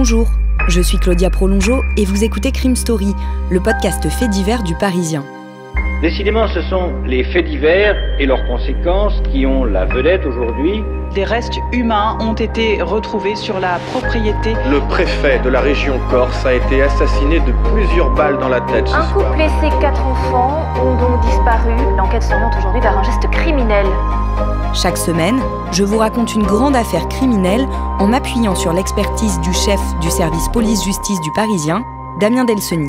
Bonjour, je suis Claudia Prolongeau et vous écoutez Crime Story, le podcast fait divers du Parisien. Décidément, ce sont les faits divers et leurs conséquences qui ont la vedette aujourd'hui. Des restes humains ont été retrouvés sur la propriété. Le préfet de la région Corse a été assassiné de plusieurs balles dans la tête ce soir. Un couple et ses 4 enfants ont donc disparu. L'enquête s'oriente aujourd'hui vers un geste criminel. Chaque semaine, je vous raconte une grande affaire criminelle en m'appuyant sur l'expertise du chef du service police-justice du Parisien, Damien Delseny.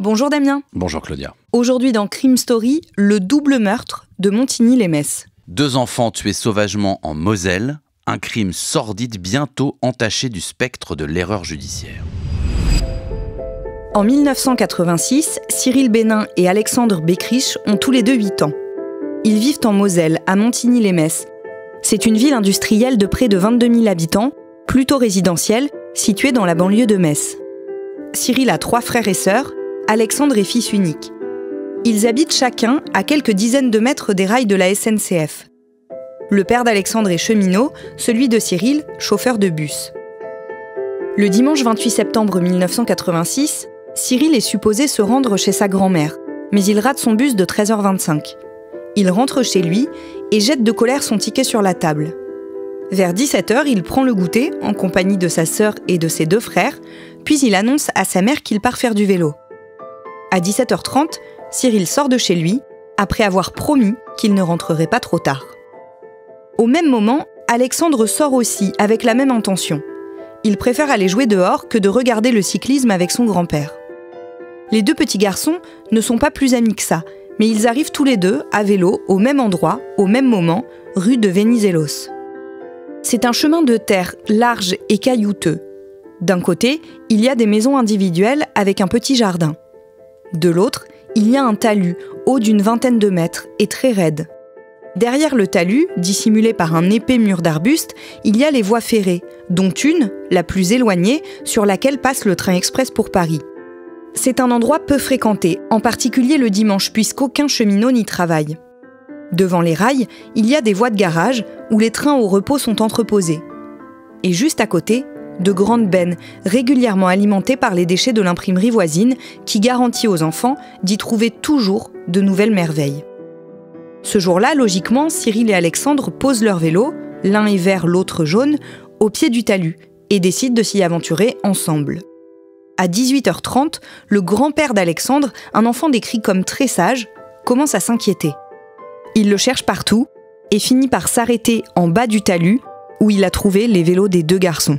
Bonjour Damien. Bonjour Claudia. Aujourd'hui dans Crime Story, le double meurtre de Montigny-lès-Metz. 2 enfants tués sauvagement en Moselle, un crime sordide bientôt entaché du spectre de l'erreur judiciaire. En 1986, Cyril Bénin et Alexandre Beckrich ont tous les deux 8 ans. Ils vivent en Moselle, à Montigny-lès-Metz. C'est une ville industrielle de près de 22 000 habitants, plutôt résidentielle, située dans la banlieue de Metz. Cyril a 3 frères et sœurs, Alexandre est fils unique. Ils habitent chacun à quelques dizaines de mètres des rails de la SNCF. Le père d'Alexandre est cheminot, celui de Cyril, chauffeur de bus. Le dimanche 28 septembre 1986, Cyril est supposé se rendre chez sa grand-mère, mais il rate son bus de 13h25. Il rentre chez lui et jette de colère son ticket sur la table. Vers 17h, il prend le goûter en compagnie de sa sœur et de ses 2 frères, puis il annonce à sa mère qu'il part faire du vélo. À 17h30, Cyril sort de chez lui, après avoir promis qu'il ne rentrerait pas trop tard. Au même moment, Alexandre sort aussi avec la même intention. Il préfère aller jouer dehors que de regarder le cyclisme avec son grand-père. Les 2 petits garçons ne sont pas plus amis que ça, mais ils arrivent tous les 2 à vélo au même endroit, au même moment, rue de Venizelos. C'est un chemin de terre large et caillouteux. D'un côté, il y a des maisons individuelles avec un petit jardin. De l'autre, il y a un talus, haut d'une 20aine de mètres et très raide. Derrière le talus, dissimulé par un épais mur d'arbustes, il y a les voies ferrées, dont une, la plus éloignée, sur laquelle passe le train express pour Paris. C'est un endroit peu fréquenté, en particulier le dimanche, puisqu'aucun cheminot n'y travaille. Devant les rails, il y a des voies de garage où les trains au repos sont entreposés. Et juste à côté, de grandes bennes, régulièrement alimentées par les déchets de l'imprimerie voisine, qui garantit aux enfants d'y trouver toujours de nouvelles merveilles. Ce jour-là, logiquement, Cyril et Alexandre posent leur vélo, l'un est vert, l'autre jaune, au pied du talus, et décident de s'y aventurer ensemble. À 18h30, le grand-père d'Alexandre, un enfant décrit comme très sage, commence à s'inquiéter. Il le cherche partout et finit par s'arrêter en bas du talus, où il a trouvé les vélos des 2 garçons.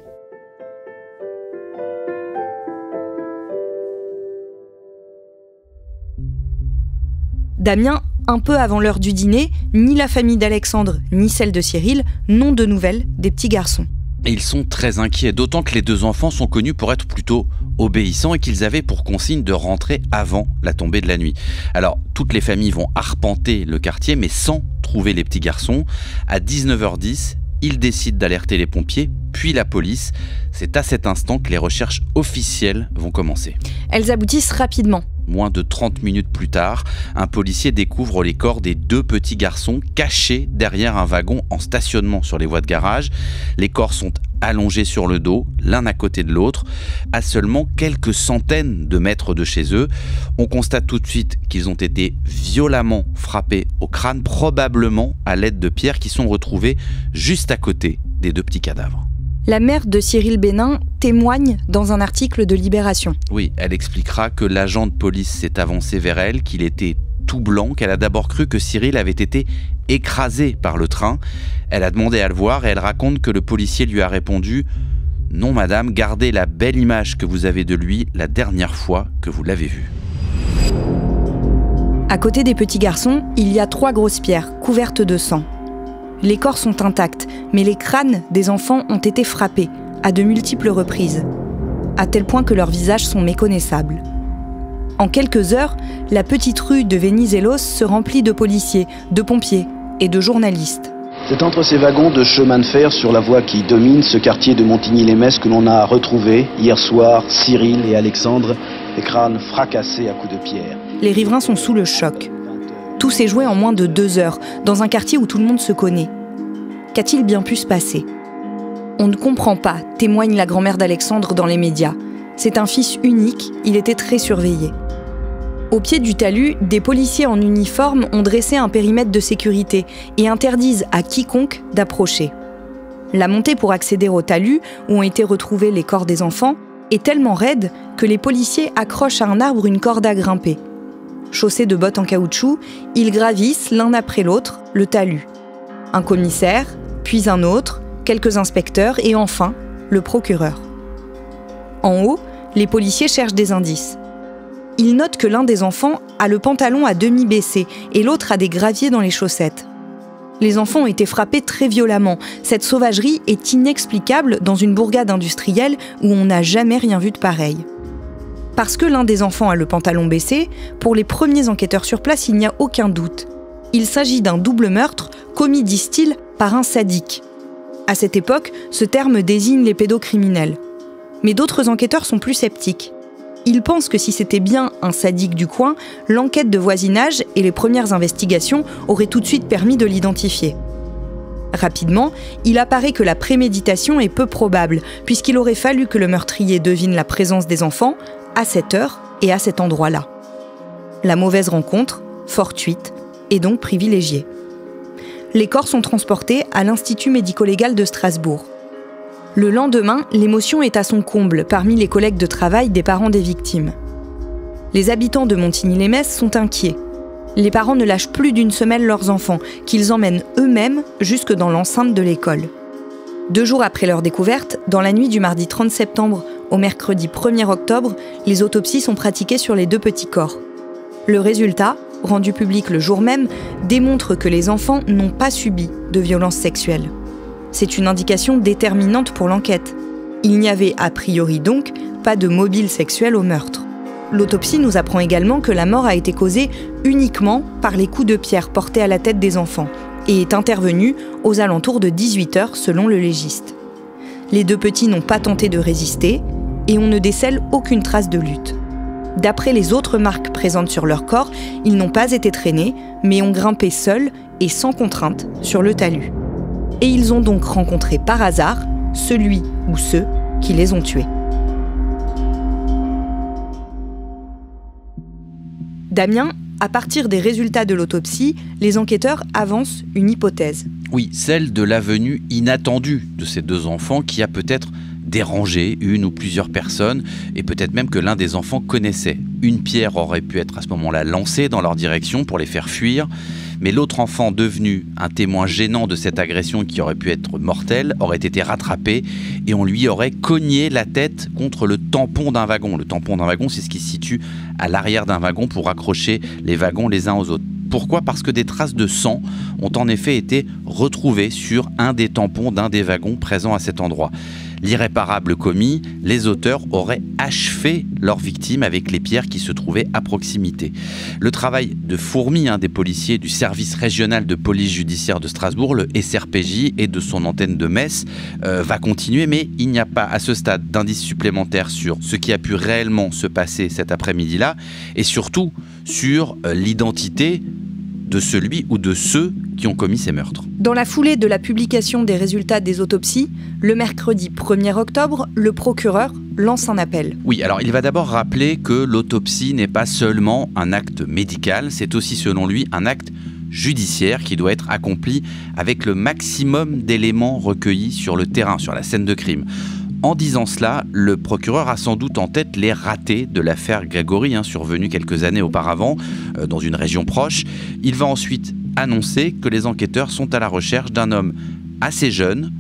Damien, un peu avant l'heure du dîner, ni la famille d'Alexandre ni celle de Cyril n'ont de nouvelles des petits garçons. Et ils sont très inquiets, d'autant que les 2 enfants sont connus pour être plutôt obéissants et qu'ils avaient pour consigne de rentrer avant la tombée de la nuit. Alors, toutes les familles vont arpenter le quartier, mais sans trouver les petits garçons. À 19h10, ils décident d'alerter les pompiers, puis la police. C'est à cet instant que les recherches officielles vont commencer. Elles aboutissent rapidement. Moins de 30 minutes plus tard, un policier découvre les corps des 2 petits garçons cachés derrière un wagon en stationnement sur les voies de garage. Les corps sont allongés sur le dos, l'un à côté de l'autre, à seulement quelques centaines de mètres de chez eux. On constate tout de suite qu'ils ont été violemment frappés au crâne, probablement à l'aide de pierres qui sont retrouvées juste à côté des 2 petits cadavres. La mère de Cyril Bénin témoigne dans un article de Libération. Oui, elle expliquera que l'agent de police s'est avancé vers elle, qu'il était tout blanc, qu'elle a d'abord cru que Cyril avait été écrasé par le train. Elle a demandé à le voir et elle raconte que le policier lui a répondu « Non madame, gardez la belle image que vous avez de lui la dernière fois que vous l'avez vu. » À côté des petits garçons, il y a 3 grosses pierres couvertes de sang. Les corps sont intacts, mais les crânes des enfants ont été frappés, à de multiples reprises, à tel point que leurs visages sont méconnaissables. En quelques heures, la petite rue de Venizelos se remplit de policiers, de pompiers et de journalistes. C'est entre ces wagons de chemin de fer sur la voie qui domine ce quartier de Montigny-lès-Metz que l'on a retrouvé hier soir Cyril et Alexandre, les crânes fracassés à coups de pierre. Les riverains sont sous le choc. Tout s'est joué en moins de 2 heures, dans un quartier où tout le monde se connaît. Qu'a-t-il bien pu se passer ? On ne comprend pas, témoigne la grand-mère d'Alexandre dans les médias. C'est un fils unique, il était très surveillé. Au pied du talus, des policiers en uniforme ont dressé un périmètre de sécurité et interdisent à quiconque d'approcher. La montée pour accéder au talus, où ont été retrouvés les corps des enfants, est tellement raide que les policiers accrochent à un arbre une corde à grimper. Chaussés de bottes en caoutchouc, ils gravissent l'un après l'autre le talus. Un commissaire, puis un autre, quelques inspecteurs et enfin le procureur. En haut, les policiers cherchent des indices. Ils notent que l'un des enfants a le pantalon à demi baissé et l'autre a des graviers dans les chaussettes. Les enfants ont été frappés très violemment. Cette sauvagerie est inexplicable dans une bourgade industrielle où on n'a jamais rien vu de pareil. Parce que l'un des enfants a le pantalon baissé, pour les premiers enquêteurs sur place, il n'y a aucun doute. Il s'agit d'un double meurtre commis, disent-ils, par un sadique. À cette époque, ce terme désigne les pédocriminels. Mais d'autres enquêteurs sont plus sceptiques. Ils pensent que si c'était bien un sadique du coin, l'enquête de voisinage et les premières investigations auraient tout de suite permis de l'identifier. Rapidement, il apparaît que la préméditation est peu probable, puisqu'il aurait fallu que le meurtrier devine la présence des enfants à cette heure et à cet endroit-là. La mauvaise rencontre, fortuite, est donc privilégiée. Les corps sont transportés à l'Institut médico-légal de Strasbourg. Le lendemain, l'émotion est à son comble parmi les collègues de travail des parents des victimes. Les habitants de Montigny-lès-Metz sont inquiets. Les parents ne lâchent plus d'une semelle leurs enfants, qu'ils emmènent eux-mêmes jusque dans l'enceinte de l'école. 2 jours après leur découverte, dans la nuit du mardi 30 septembre au mercredi 1er octobre, les autopsies sont pratiquées sur les 2 petits corps. Le résultat, rendu public le jour même, démontre que les enfants n'ont pas subi de violences sexuelles. C'est une indication déterminante pour l'enquête. Il n'y avait a priori donc pas de mobile sexuel au meurtre. L'autopsie nous apprend également que la mort a été causée uniquement par les coups de pierre portés à la tête des enfants et est intervenue aux alentours de 18h selon le légiste. Les 2 petits n'ont pas tenté de résister et on ne décèle aucune trace de lutte. D'après les autres marques présentes sur leur corps, ils n'ont pas été traînés, mais ont grimpé seuls et sans contrainte sur le talus. Et ils ont donc rencontré par hasard celui ou ceux qui les ont tués. Damien, à partir des résultats de l'autopsie, les enquêteurs avancent une hypothèse. Oui, celle de la venue inattendue de ces 2 enfants qui a peut-être dérangé une ou plusieurs personnes et peut-être même que l'un des enfants connaissait. Une pierre aurait pu être à ce moment-là lancée dans leur direction pour les faire fuir, mais l'autre enfant, devenu un témoin gênant de cette agression qui aurait pu être mortelle, aurait été rattrapé et on lui aurait cogné la tête contre le tampon d'un wagon. Le tampon d'un wagon, c'est ce qui se situe à l'arrière d'un wagon pour accrocher les wagons les uns aux autres. Pourquoi ? Parce que des traces de sang ont en effet été retrouvées sur un des tampons d'un des wagons présents à cet endroit. L'irréparable commis, les auteurs auraient achevé leur victime avec les pierres qui se trouvaient à proximité. Le travail de fourmi des policiers du service régional de police judiciaire de Strasbourg, le SRPJ, et de son antenne de Metz va continuer, mais il n'y a pas à ce stade d'indices supplémentaires sur ce qui a pu réellement se passer cet après-midi-là, et surtout sur l'identité de celui ou de ceux qui ont commis ces meurtres. Dans la foulée de la publication des résultats des autopsies, le mercredi 1er octobre, le procureur lance un appel. Oui, alors il va d'abord rappeler que l'autopsie n'est pas seulement un acte médical, c'est aussi selon lui un acte judiciaire qui doit être accompli avec le maximum d'éléments recueillis sur le terrain, sur la scène de crime. En disant cela, le procureur a sans doute en tête les ratés de l'affaire Grégory, survenue quelques années auparavant dans une région proche. Il va ensuite annoncer que les enquêteurs sont à la recherche d'un homme assez jeune,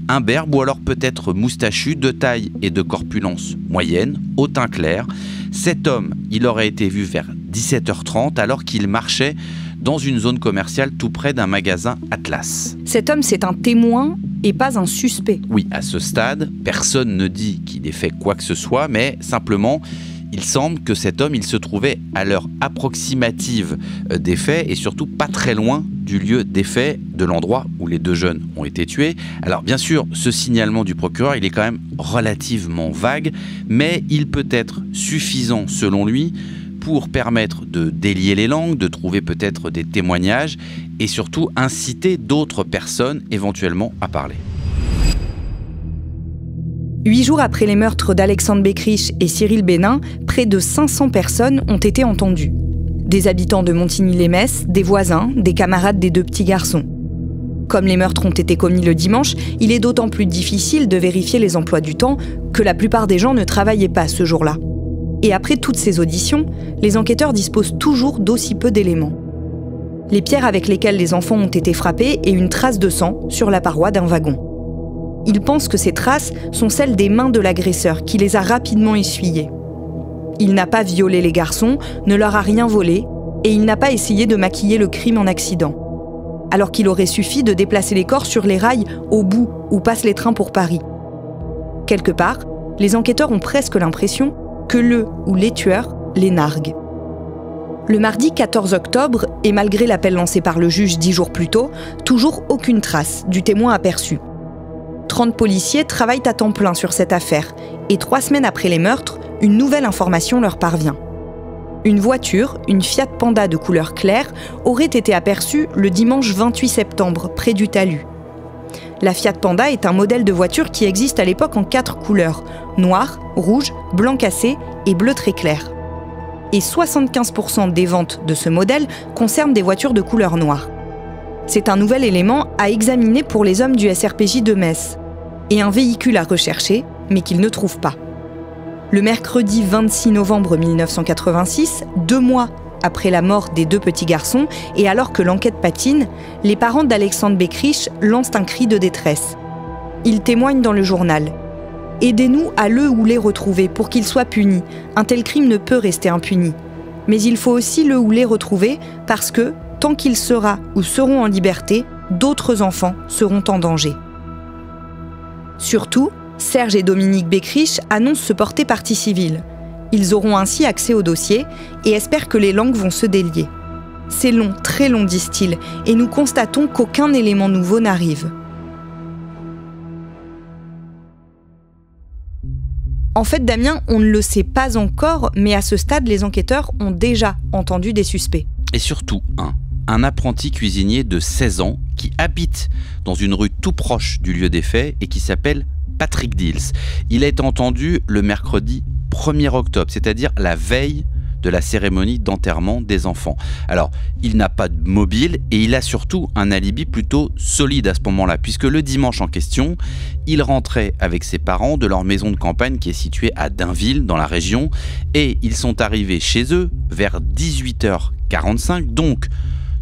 imberbe ou alors peut-être moustachu, de taille et de corpulence moyenne, au teint clair. Cet homme, il aurait été vu vers 17h30 alors qu'il marchait dans une zone commerciale tout près d'un magasin Atlas. Cet homme, c'est un témoin et pas un suspect. Oui, à ce stade, personne ne dit qu'il ait fait quoi que ce soit, mais simplement, il semble que cet homme, il se trouvait à l'heure approximative des faits et surtout pas très loin du lieu des faits, de l'endroit où les 2 jeunes ont été tués. Alors bien sûr, ce signalement du procureur, il est quand même relativement vague, mais il peut être suffisant selon lui pour permettre de délier les langues, de trouver peut-être des témoignages et surtout inciter d'autres personnes éventuellement à parler. 8 jours après les meurtres d'Alexandre Beckrich et Cyril Bénin, près de 500 personnes ont été entendues. Des habitants de Montigny-lès-Metz, des voisins, des camarades des deux petits garçons. Comme les meurtres ont été commis le dimanche, il est d'autant plus difficile de vérifier les emplois du temps que la plupart des gens ne travaillaient pas ce jour-là. Et après toutes ces auditions, les enquêteurs disposent toujours d'aussi peu d'éléments. Les pierres avec lesquelles les enfants ont été frappés et une trace de sang sur la paroi d'un wagon. Ils pensent que ces traces sont celles des mains de l'agresseur qui les a rapidement essuyées. Il n'a pas violé les garçons, ne leur a rien volé et il n'a pas essayé de maquiller le crime en accident. Alors qu'il aurait suffi de déplacer les corps sur les rails au bout où passent les trains pour Paris. Quelque part, les enquêteurs ont presque l'impression que le ou les tueurs les narguent. Le mardi 14 octobre, et malgré l'appel lancé par le juge 10 jours plus tôt, toujours aucune trace du témoin aperçu. 30 policiers travaillent à temps plein sur cette affaire, et 3 semaines après les meurtres, une nouvelle information leur parvient. Une voiture, une Fiat Panda de couleur claire, aurait été aperçue le dimanche 28 septembre, près du talus. La Fiat Panda est un modèle de voiture qui existe à l'époque en 4 couleurs, noir, rouge, blanc cassé et bleu très clair. Et 75% des ventes de ce modèle concernent des voitures de couleur noire. C'est un nouvel élément à examiner pour les hommes du SRPJ de Metz, et un véhicule à rechercher, mais qu'ils ne trouvent pas. Le mercredi 26 novembre 1986, 2 mois après la mort des 2 petits garçons et alors que l'enquête patine, les parents d'Alexandre Beckrich lancent un cri de détresse. Ils témoignent dans le journal. « Aidez-nous à le ou les retrouver pour qu'ils soient punis. Un tel crime ne peut rester impuni. Mais il faut aussi le ou les retrouver parce que, tant qu'il sera ou seront en liberté, d'autres enfants seront en danger. » Surtout, Serge et Dominique Beckrich annoncent se porter partie civile. Ils auront ainsi accès au dossier et espèrent que les langues vont se délier. C'est long, très long, disent-ils, et nous constatons qu'aucun élément nouveau n'arrive. En fait, Damien, on ne le sait pas encore, mais à ce stade, les enquêteurs ont déjà entendu des suspects. Et surtout, un apprenti cuisinier de 16 ans qui habite dans une rue tout proche du lieu des faits et qui s'appelle Patrick Dils. Il a été entendu le mercredi 1er octobre, c'est-à-dire la veille de la cérémonie d'enterrement des enfants. Alors, il n'a pas de mobile et il a surtout un alibi plutôt solide à ce moment-là, puisque le dimanche en question, il rentrait avec ses parents de leur maison de campagne qui est située à Dainville, dans la région, et ils sont arrivés chez eux vers 18h45, donc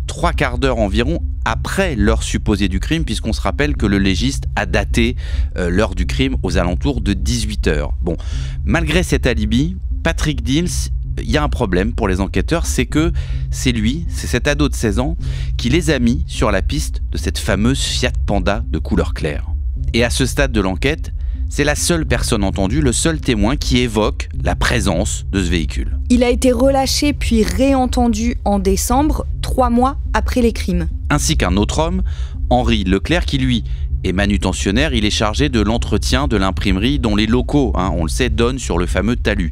3 quarts d'heure environ après l'heure supposée du crime, puisqu'on se rappelle que le légiste a daté l'heure du crime aux alentours de 18h. Bon, malgré cet alibi, Patrick Dils, il y a un problème pour les enquêteurs, c'est que c'est cet ado de 16 ans, qui les a mis sur la piste de cette fameuse Fiat Panda de couleur claire. Et à ce stade de l'enquête, c'est la seule personne entendue, le seul témoin qui évoque la présence de ce véhicule. Il a été relâché puis réentendu en décembre, 3 mois après les crimes. Ainsi qu'un autre homme, Henri Leclerc, qui lui est manutentionnaire, il est chargé de l'entretien de l'imprimerie dont les locaux, on le sait, donnent sur le fameux talus.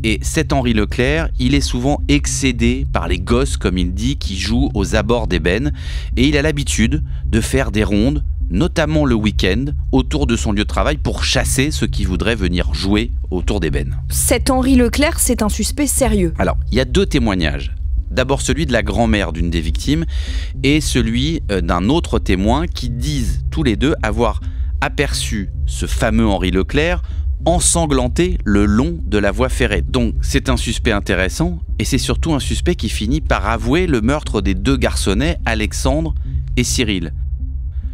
Et cet Henri Leclerc, il est souvent excédé par les gosses, comme il dit, qui jouent aux abords d'ébène, et il a l'habitude de faire des rondes, notamment le week-end, autour de son lieu de travail pour chasser ceux qui voudraient venir jouer autour d'ébène. Cet Henri Leclerc, c'est un suspect sérieux. Alors, il y a 2 témoignages. D'abord celui de la grand-mère d'une des victimes et celui d'un autre témoin qui disent tous les deux avoir aperçu ce fameux Henri Leclerc ensanglanté le long de la voie ferrée. Donc c'est un suspect intéressant et c'est surtout un suspect qui finit par avouer le meurtre des 2 garçonnets, Alexandre et Cyril.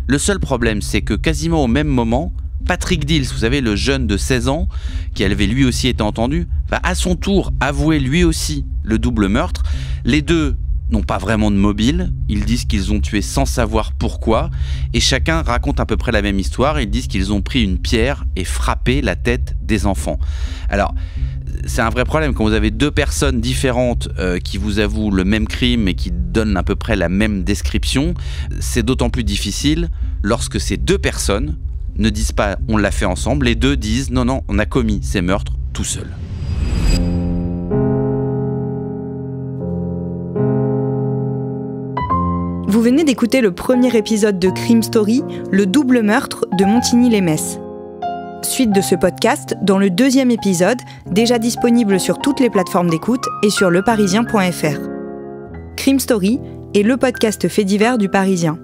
Le seul problème, c'est que quasiment au même moment, Patrick Dils, vous savez, le jeune de 16 ans, qui avait lui aussi été entendu, va à son tour avouer lui aussi le double meurtre. Les 2 n'ont pas vraiment de mobile, ils disent qu'ils ont tué sans savoir pourquoi, et chacun raconte à peu près la même histoire. Ils disent qu'ils ont pris une pierre et frappé la tête des enfants. Alors, c'est un vrai problème quand vous avez 2 personnes différentes qui vous avouent le même crime et qui donnent à peu près la même description. C'est d'autant plus difficile lorsque ces 2 personnes ne disent pas « on l'a fait ensemble », les 2 disent « non, on a commis ces meurtres tout seul ». Vous venez d'écouter le premier épisode de Crime Story, le double meurtre de Montigny-lès-Metz. Suite de ce podcast dans le 2e épisode, déjà disponible sur toutes les plateformes d'écoute et sur leparisien.fr. Crime Story est le podcast fait divers du Parisien.